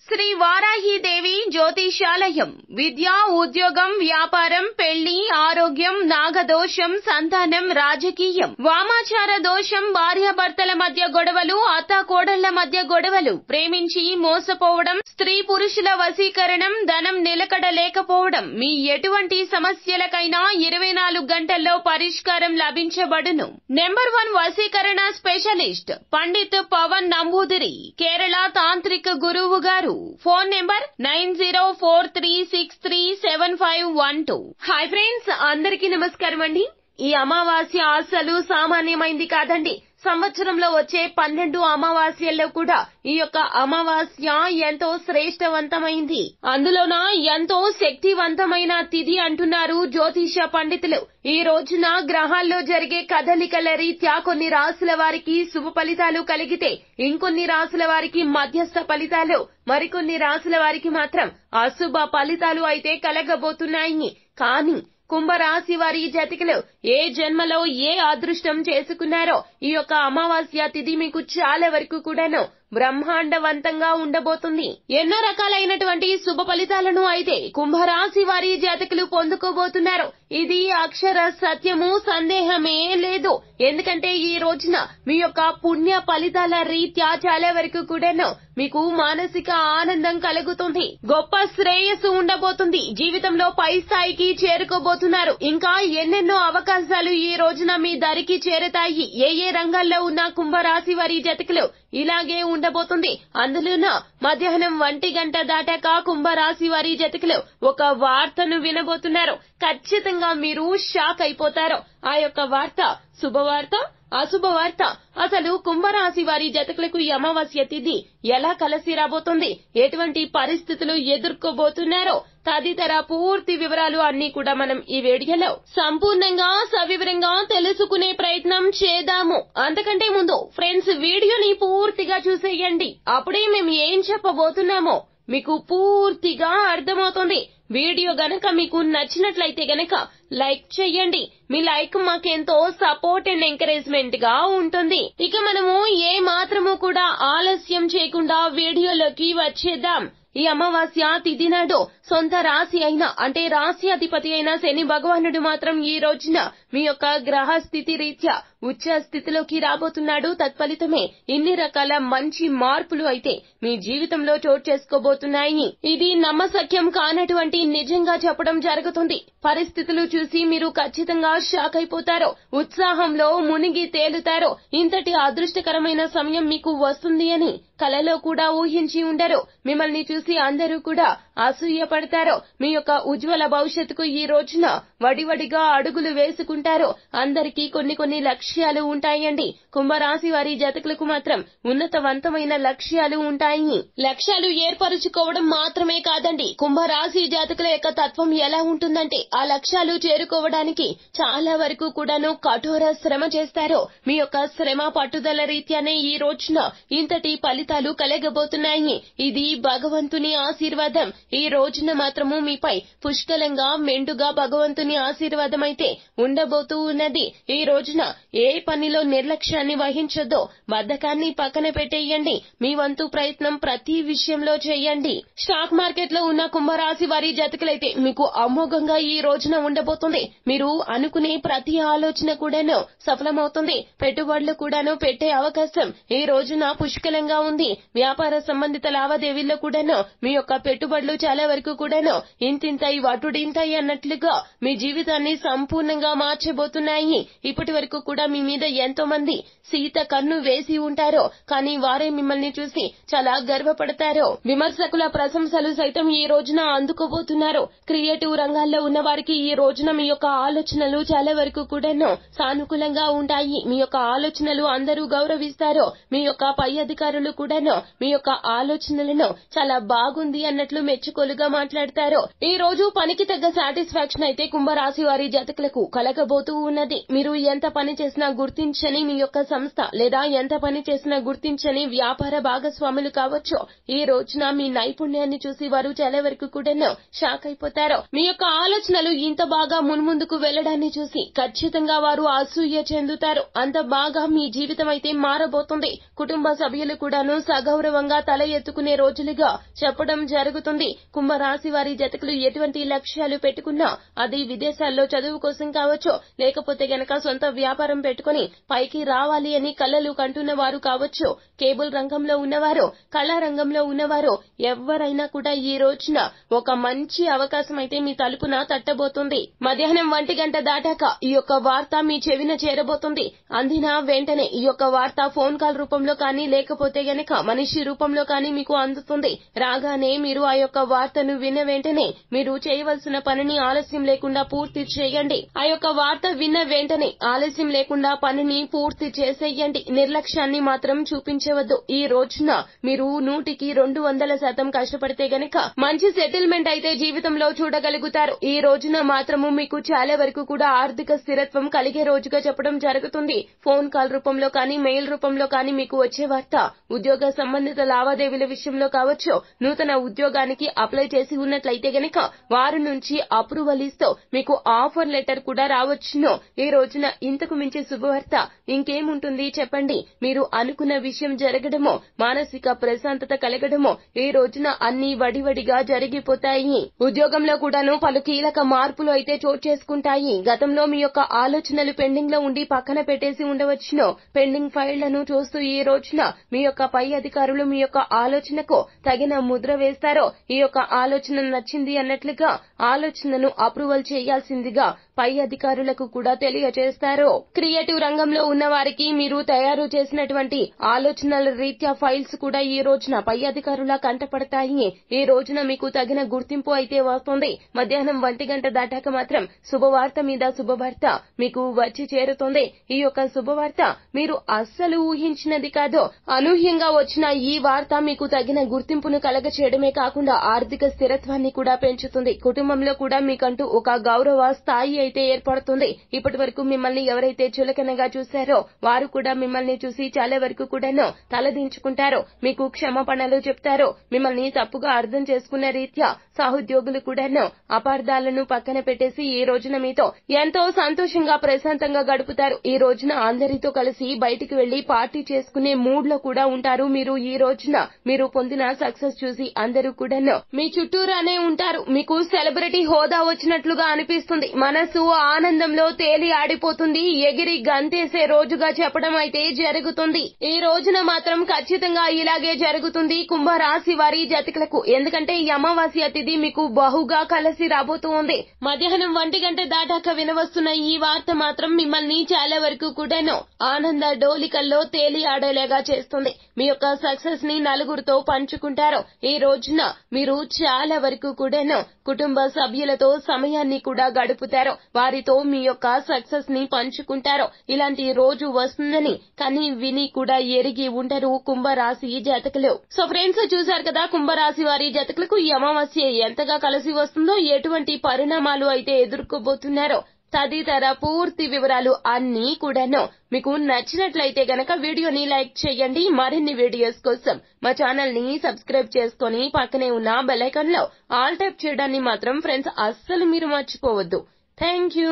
శ్రీ వారాహీదేవి జ్యోతిషాలయం. విద్య, ఉద్యోగం, వ్యాపారం, పెళ్లి, ఆరోగ్యం, నాగదోషం, సంతానం, రాజకీయం, వామాచార దోషం, భార్యాభర్తల మధ్య గొడవలు, అత్తాకోడళ్ల మధ్య గొడవలు, ప్రేమించి మోసపోవడం, స్త్రీ పురుషుల వశీకరణం, ధనం నిలకడ లేకపోవడం, మీ ఎటువంటి సమస్యలకైనా 24 గంటల్లో పరిష్కారం లభించబడును. నెంబర్ 1 వశీకరణ స్పెషలిస్ట్ పండిత్ పవన్ నంబూదిరి, కేరళ తాంత్రిక గురువు గారు. Phone number 9043637512. హాయ్ ఫ్రెండ్స్, అందరికీ నమస్కారం అండి. ఈ అమావాస్య అసలు సామాన్యమైంది కాదండి. సంవత్సరంలో వచ్చే 12 అమావాస్యల్లో కూడా ఈ యొక్క అమావాస్య ఎంతో శ్రేష్టవంతమైంది. అందులోన ఎంతో శక్తివంతమైన తిథి అంటున్నారు జ్యోతిష పండితులు. ఈ రోజున గ్రహాల్లో జరిగే కదలికల రీత్యా కొన్ని రాశుల వారికి శుభ ఫలితాలు కలిగితే, ఇంకొన్ని రాశుల వారికి మధ్యస్థ ఫలితాలు, మరికొన్ని రాశుల వారికి మాత్రం అశుభ ఫలితాలు అయితే కలగబోతున్నాయి. కానీ కుంభరాశి వారి జాతకులు ఏ జన్మలో ఏ అదృష్టం చేసుకున్నారో ఈ యొక్క అమావాస్య తిథి మీకు చాలా వరకు కూడాను బ్రహ్మాండవంతంగా ఉండబోతుంది. ఎన్నో రకాలైనటువంటి శుభ ఫలితాలను అయితే కుంభరాశి వారి జాతకులు పొందుకోబోతున్నారు. ఇది అక్షర సత్యము, సందేహమే లేదు. ఎందుకంటే ఈ రోజున మీ యొక్క పుణ్య ఫలితాల రీత్యా చాలా వరకు కూడాను మీకు మానసిక ఆనందం కలుగుతుంది. గొప్ప శ్రేయస్సు ఉండబోతుంది. జీవితంలో పై స్థాయికి చేరుకోబోతున్నారు. ఇంకా ఎన్నెన్నో అవకాశాలు ఈ రోజున మీ దరికి చేరుతాయి. ఏ రంగాల్లో ఉన్న కుంభరాశి వారి జాతకులు ఇలాగే ఉండబోతుంది. అందులోన మధ్యాహ్నం 1 గంట దాటాక కుంభరాశి వారి జాతకులు ఒక వార్తను వినబోతున్నారు. ఖచ్చితంగా మీరు షాక్ అయిపోతారు. ఆ యొక్క వార్త శుభవార్త, అశుభవార్త, అసలు కుంభరాశి వారి జాతకులకు ఈ అమావాస్య తిథి ఎలా కలిసి రాబోతుంది, ఎటువంటి పరిస్థితులు ఎదుర్కోబోతున్నారో తదితర పూర్తి వివరాలు అన్ని కూడా మనం ఈ వీడియోలో సంపూర్ణంగా సవివరంగా తెలుసుకునే ప్రయత్నం చేద్దాము. అంతకంటే ముందు ఫ్రెండ్స్, వీడియోని పూర్తిగా చూసేయండి. అప్పుడే మేము ఏం చెప్పబోతున్నామో మీకు పూర్తిగా అర్థమవుతుంది. వీడియో గనక మీకు నచ్చినట్లయితే గనక లైక్ చేయండి. మీ లైక్ మాకెంతో సపోర్ట్ అండ్ ఎంకరేజ్మెంట్ గా ఉంటుంది. ఇక మనము ఏ మాత్రము కూడా ఆలస్యం చేయకుండా వీడియోలోకి వచ్చేద్దాం. ఈ అమావాస్య తిథి నాడు సొంత రాశి అయిన, అంటే రాశి అధిపతి అయిన శని భగవానుడు మాత్రం ఈ రోజున మీ యొక్క గ్రహ స్థితి రీత్యా ఉచ్చ స్థితిలోకి రాబోతున్నాడు. తత్ఫలితమే ఇన్ని రకాల మంచి మార్పులు అయితే మీ జీవితంలో చోటు చేసుకోబోతున్నాయి. ఇది నమ్మశక్యం కానటువంటి నిజంగా చెప్పడం జరుగుతుంది. పరిస్థితులు చూసి మీరు ఖచ్చితంగా షాక్ అయిపోతారు. ఉత్సాహంలో మునిగి తేలుతారు. ఇంతటి అదృష్టకరమైన సమయం మీకు వస్తుంది అని కలలో కూడా ఊహించి ఉండరు. మిమ్మల్ని చూసి అందరూ కూడా అసూయ పడతారు. మీ యొక్క ఉజ్వల భవిష్యత్తుకు ఈ రోజున వడివడిగా అడుగులు వేసుకుంటారు. అందరికీ కొన్ని లక్ష్యాలు ఉంటాయండి. కుంభరాశి వారి జాతకులకు మాత్రం ఉన్నతవంతమైన లక్ష్యాలు ఉంటాయి. లక్ష్యాలు ఏర్పరుచుకోవడం మాత్రమే కాదండి, కుంభరాశి జాతకుల యొక్క తత్వం ఎలా ఉంటుందంటే ఆ లక్ష్యాలు చేరుకోవడానికి చాలా వరకు కూడాను కఠోర శ్రమ చేస్తారు. మీ యొక్క శ్రమ పట్టుదల రీత్యానే ఈ రోజున ఇంతటి ఫలితాలు కలగబోతున్నాయి. ఇది భగవంతుని ఆశీర్వాదం. ఈ రోజున మాత్రము మీపై పుష్కలంగా మెండుగా భగవంతుని ఆశీర్వాదం అయితే ఉండబోతూ ఉన్నది. ఈ రోజున ఏ పనిలో నిర్లక్ష్యాన్ని వహించొద్దో, బద్ధకాన్ని పక్కన పెట్టేయండి. మీ వంతు ప్రయత్నం ప్రతి విషయంలో చేయండి. స్టాక్ మార్కెట్ లో ఉన్న కుంభరాశి వారి జాతకులైతే మీకు అమోఘంగా ఈ రోజున ఉండబోతుంది. మీరు అనుకునే ప్రతి ఆలోచన కూడాను సఫలమవుతుంది. పెట్టుబడులు కూడాను పెట్టే అవకాశం ఈ రోజున పుష్కలంగా ఉంది. వ్యాపార సంబంధిత లావాదేవీల్లో కూడాను మీ యొక్క పెట్టుబడులు చాలా వరకు కూడాను ఇంతింతాయి వటుడింతాయి అన్నట్లుగా మీ జీవితాన్ని సంపూర్ణంగా మార్చబోతున్నాయి. ఇప్పటి వరకు కూడా మీ మీద ఎంతో మంది సీత కన్ను వేసి ఉంటారో, కానీ వారే మిమ్మల్ని చూసి చాలా గర్వపడతారు. విమర్శకుల ప్రశంసలు సైతం ఈ రోజున అందుకోబోతున్నారు. క్రియేటివ్ రంగాల్లో ఉన్న వారికి ఈ రోజున మీ యొక్క ఆలోచనలు చాలా వరకు కూడాను సానుకూలంగా ఉంటాయి. మీ యొక్క ఆలోచనలు అందరూ గౌరవిస్తారు. మీ యొక్క పై అధికారులు కూడాను మీ యొక్క ఆలోచనలను చాలా బాగుంది అన్నట్లు మెచ్చుకోలుగా మాట్లాడతారు. ఈ రోజు పనికి తగ్గ సాటిస్ఫాక్షన్ అయితే కుంభరాశి వారి జాతకులకు కలగబోతూ ఉన్నది. మీరు ఎంత పని చేసినా గుర్తించని మీ యొక్క సంస్థ లేదా ఎంత పని చేసినా గుర్తించని వ్యాపార భాగస్వాములు కావచ్చు, ఈ రోజున మీ నైపుణ్యాన్ని చూసి వారు చాలా వరకు కూడా షాక్ అయిపోతారు. మీ యొక్క ఆలోచనలు ఇంత బాగా మున్ముందుకు వెళ్లడాన్ని చూసి ఖచ్చితంగా వారు అసూయ చెందుతారు. అంత బాగా మీ జీవితం అయితే మారబోతుంది. కుటుంబ సభ్యులు కూడాను సగౌరవంగా తల ఎత్తుకునే రోజులుగా చెప్పడం జరుగుతుంది. కుంభరాశి వారి జాతకులు ఎటువంటి లక్ష్యాలు పెట్టుకున్నా అది విదేశాల్లో చదువు కోసం కావచ్చు, లేకపోతే గనక సొంత వ్యాపారం పెట్టుకుని పైకి రావాలి అని కలలు కంటున్న వారు కావచ్చు, కేబుల్ రంగంలో ఉన్నవారు, కళా రంగంలో ఉన్నవారు ఎవరైనా కూడా ఈ రోజున ఒక మంచి అవకాశం అయితే మీ తలుపున తట్టబోతుంది. మధ్యాహ్నం 1 గంట దాటాక ఈ యొక్క వార్త మీ చెవిన చేరబోతుంది. అందిన వెంటనే ఈ యొక్క వార్త ఫోన్ కాల్ రూపంలో కానీ లేకపోతే గనక మనిషి రూపంలో కానీ మీకు అందుతుంది. రాగానే మీరు ఆ యొక్క వార్తను విన్న వెంటనే మీరు చేయవలసిన పనిని ఆలస్యం లేకుండా పూర్తి చేయండి. ఆ యొక్క వార్త విన్న వెంటనే ఆలస్యం లేకుండా పనిని పూర్తి చేసేయండి. నిర్లక్ష్యాన్ని మాత్రం చూపించవద్దు. ఈ రోజున మీరు 100కి 200% కష్టపడితే గనక మంచి సెటిల్మెంట్ అయితే జీవితంలో చూడగలుగుతారు. ఈ రోజున మాత్రము మీకు చాలా వరకు కూడా ఆర్థిక స్థిరత్వం కలిగే రోజుగా చెప్పడం జరుగుతుంది. ఫోన్ కాల్ రూపంలో కానీ మెయిల్ రూపంలో కానీ మీకు వచ్చే వార్త ఉద్యోగ సంబంధిత లావాదేవీల విషయంలో కావచ్చు, నూతన ఉద్యోగానికి అప్లై చేసి ఉన్నట్లయితే గనక వారి నుంచి అప్రూవల్ ఇస్తూ మీకు ఆఫర్ లెటర్ కూడా రావచ్చును. ఈ రోజున ఇంతకు మించి శుభవార్త ఇంకేముంటుంది చెప్పండి. మీరు అనుకున్న విషయం జరగడమో, మానసిక ప్రశాంతత కలగడమో ఈ రోజున అన్ని వడివడిగా జరిగిపోతాయి. ఉద్యోగంలో కూడాను పలు కీలక మార్పులు అయితే చోటు చేసుకుంటాయి. గతంలో మీ యొక్క ఆలోచనలు పెండింగ్ లో ఉండి పక్కన పెట్టేసి ఉండవచ్చును. పెండింగ్ ఫైళ్లను చూస్తూ ఈ రోజున మీ యొక్క పై అధికారులు మీ యొక్క ఆలోచనకు తగిన ముద్ర వేస్తారో, ఈ యొక్క ఆలోచన నచ్చింది అన్నట్లుగా ఆలోచనను అప్రూవల్ చేయాల్సిందిగా పై అధికారులకు కూడా తెలియజేస్తారు. క్రియేటివ్ రంగంలో ఉన్న వారికి మీరు తయారు చేసినటువంటి ఆలోచనల రీత్యా ఫైల్స్ కూడా ఈ రోజున పై అధికారుల కంటపడతాయి. ఈ రోజున మీకు తగిన గుర్తింపు అయితే వస్తుంది. మధ్యాహ్నం 1 గంట దాటాక మాత్రం శుభవార్త మీద శుభవార్త మీకు వచ్చి చేరుతుంది. ఈ యొక్క శుభవార్త మీరు అస్సలు ఊహించినది కాదు. అనూహ్యంగా వచ్చిన ఈ వార్త మీకు తగిన గుర్తింపును కలగచేయడమే కాకుండా ఆర్థిక స్థిరత్వాన్ని కూడా పెంచుతుంది. కుటుంబంలో కూడా మీకంటూ ఒక గౌరవ స్థాయి అయితే ఏర్పడుతుంది. ఇప్పటి వరకు మిమ్మల్ని ఎవరైతే చులకనగా చూశారో వారు కూడా మిమ్మల్ని చూసి చాలా వరకు కూడాను తలదించుకుంటారు. మీకు క్షమాపణలు చెప్తారు. మిమ్మల్ని తప్పుగా అర్థం చేసుకున్న రీత్యా సహోద్యోగులు కూడాను అపార్థాలను పక్కన పెట్టేసి ఈ రోజున మీతో ఎంతో సంతోషంగా ప్రశాంతంగా గడుపుతారు. ఈ రోజున అందరితో కలిసి బయటికి వెళ్లి పార్టీ చేసుకునే మూడ్ లో కూడా ఉంటారు. మీరు ఈ రోజున మీరు పొందిన సక్సెస్ చూసి అందరూ కూడాను మీ చుట్టూరానే ఉంటారు. మీకు సెలబ్రిటీ హోదా వచ్చినట్లుగా అనిపిస్తుంది. మనసు ఆనందంలో తేలి ఆడిపోతుంది. ఎగిరి గంతేసే రోజుగా చెప్పడం అయితే జరుగుతుంది. ఈ రోజున మాత్రం ఖచ్చితంగా ఇలాగే జరుగుతుంది కుంభరాశి వారి జాతకులకు. ఎందుకంటే ఈ అమావాస్య తిథి మీకు బహుగా కలిసి రాబోతూ ఉంది. మధ్యాహ్నం 1 గంట దాటాక వినవస్తున్న ఈ వార్త మాత్రం మిమ్మల్ని చాలా వరకు కూడాను ఆనంద డోలికల్లో తేలి ఆడేలాగా చేస్తుంది. మీ యొక్క సక్సెస్ ని నలుగురితో పంచుకుంటారు. ఈ రోజున మీరు చాలా వరకు కూడాను కుటుంబ సభ్యులతో సమయాన్ని కూడా గడుపుతారు. వారితో మీ యొక్క సక్సెస్ ని పంచుకుంటారు. ఇలాంటి రోజు వస్తుందని కానీ విని కూడా ఎరిగి ఉండరు కుంభరాశి జాతకులు. సో ఫ్రెండ్స్, చూశారు కదా కుంభరాశి వారి జాతకులకు ఈ అమావాస్య ఎంతగా కలిసి వస్తుందో, ఎటువంటి పరిణామాలు అయితే ఎదుర్కోబోతున్నారో తదితర పూర్తి వివరాలు అన్నీ కూడాను మీకు నచ్చినట్లయితే గనక వీడియోని లైక్ చేయండి. మరిన్ని వీడియోస్ కోసం మా ఛానల్ ని సబ్స్క్రైబ్ చేసుకొని పక్కనే ఉన్న బెల్ ఐకాన్ లో ఆల్ టైప్ చేయడాన్ని మాత్రం ఫ్రెండ్స్ అస్సలు మీరు మర్చిపోవద్దు. Thank you.